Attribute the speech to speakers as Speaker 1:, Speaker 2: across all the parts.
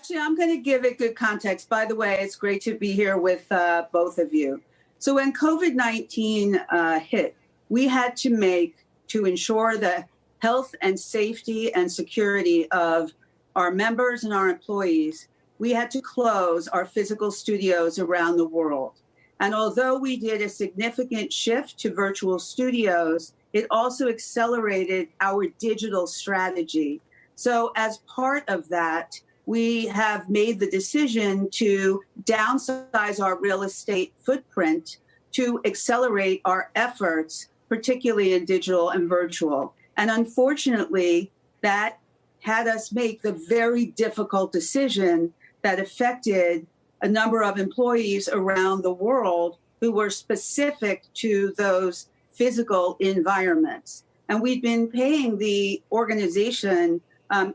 Speaker 1: Actually, I'm going to give it good context. By the way, it's great to be here with both of you. So when COVID-19 hit, we had to ensure the health and safety and security of our members and our employees. We had to close our physical studios around the world. And although we did a significant shift to virtual studios, it also accelerated our digital strategy. So as part of that, we have made the decision to downsize our real estate footprint to accelerate our efforts, particularly in digital and virtual. And unfortunately, that had us make the very difficult decision that affected a number of employees around the world who were specific to those physical environments. And we've been paying the organization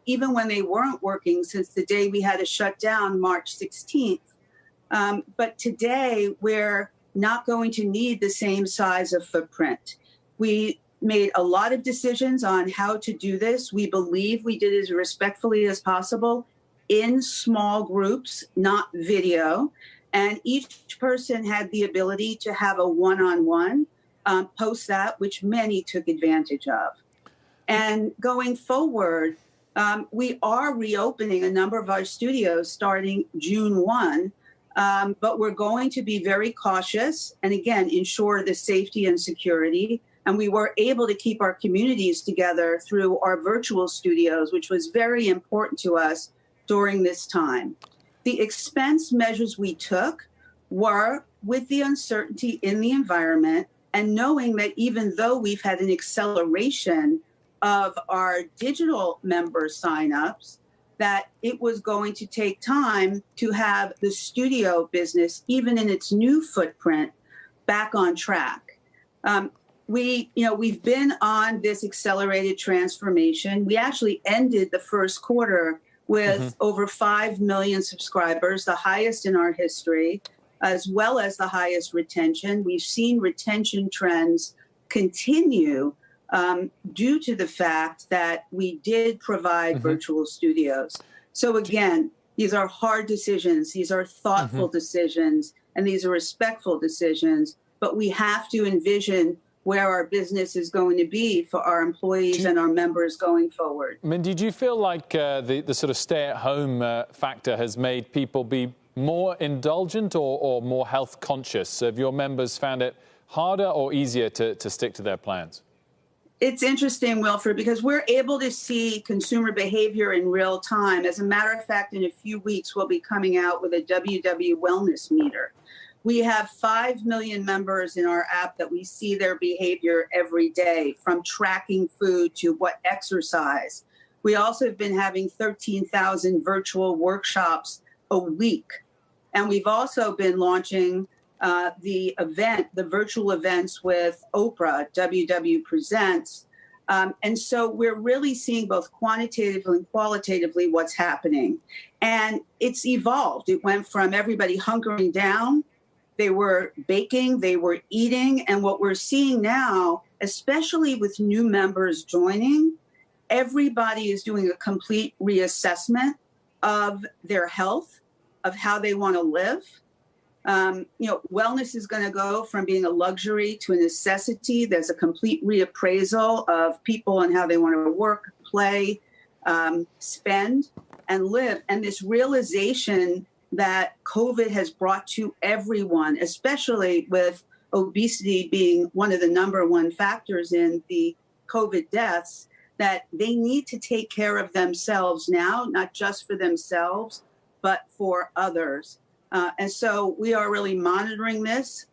Speaker 1: even when they weren't working since the day we had to shut down March 16th. But today, we're not going to need the same size of footprint. We made a lot of decisions on how to do this. We believe we did it as respectfully as possible in small groups, not video. And each person had the ability to have a one-on-one post that, which many took advantage of. And going forward, we are reopening a number of our studios starting June 1, but we're going to be very cautious and, again, ensure the safety and security. And we were able to keep our communities together through our virtual studios, which was very important to us during this time. The expense measures we took were with the uncertainty in the environment and knowing that even though we've had an acceleration of our digital member signups, that it was going to take time to have the studio business, even in its new footprint, back on track. We've been on this accelerated transformation. We actually ended the first quarter with over 5 million subscribers, the highest in our history, as well as the highest retention. We've seen retention trends continue due to the fact that we did provide virtual studios. So again, these are hard decisions, these are thoughtful decisions, and these are respectful decisions, but we have to envision where our business is going to be for our employees and our members going forward.
Speaker 2: Mindy, do you feel like the sort of stay-at-home factor has made people be more indulgent or more health conscious? Have your members found it harder or easier to stick to their plans?
Speaker 1: It's interesting, Wilfred, because we're able to see consumer behavior in real time. As a matter of fact, in a few weeks, we'll be coming out with a WW Wellness Meter. We have 5 million members in our app that we see their behavior every day, from tracking food to what exercise. We also have been having 13,000 virtual workshops a week. And we've also been launching the virtual events with Oprah, WW Presents. And so we're really seeing both quantitatively and qualitatively what's happening. And it's evolved. It went from everybody hunkering down. They were baking, they were eating. And what we're seeing now, especially with new members joining, everybody is doing a complete reassessment of their health, of how they want to live. Wellness is going to go from being a luxury to a necessity. There's a complete reappraisal of people and how they want to work, play, spend, and live. And this realization that COVID has brought to everyone, especially with obesity being one of the number one factors in the COVID deaths, that they need to take care of themselves now, not just for themselves, but for others. And so we are really monitoring this.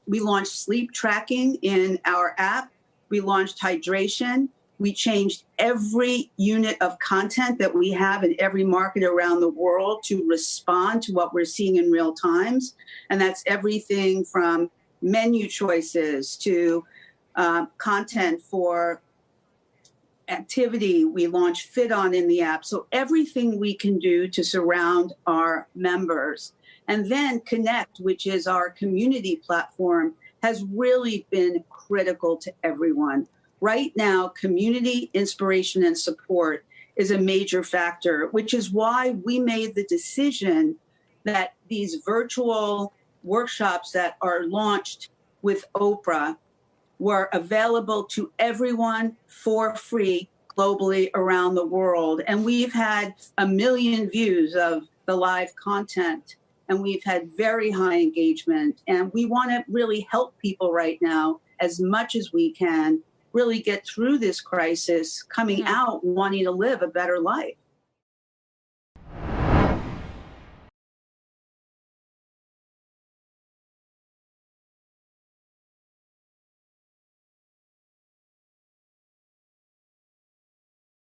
Speaker 1: We launched sleep tracking in our app. We launched hydration. We changed every unit of content that we have in every market around the world to respond to what we're seeing in real times. And that's everything from menu choices to content for activity. We launched Fit On in the app. So everything we can do to surround our members. And then Connect, which is our community platform, has really been critical to everyone. Right now, community, inspiration, and support is a major factor, which is why we made the decision that these virtual workshops that are launched with Oprah were available to everyone for free globally around the world. And we've had 1 million views of the live content, and we've had very high engagement. And we want to really help people right now as much as we can really get through this crisis, coming out wanting to live a better life.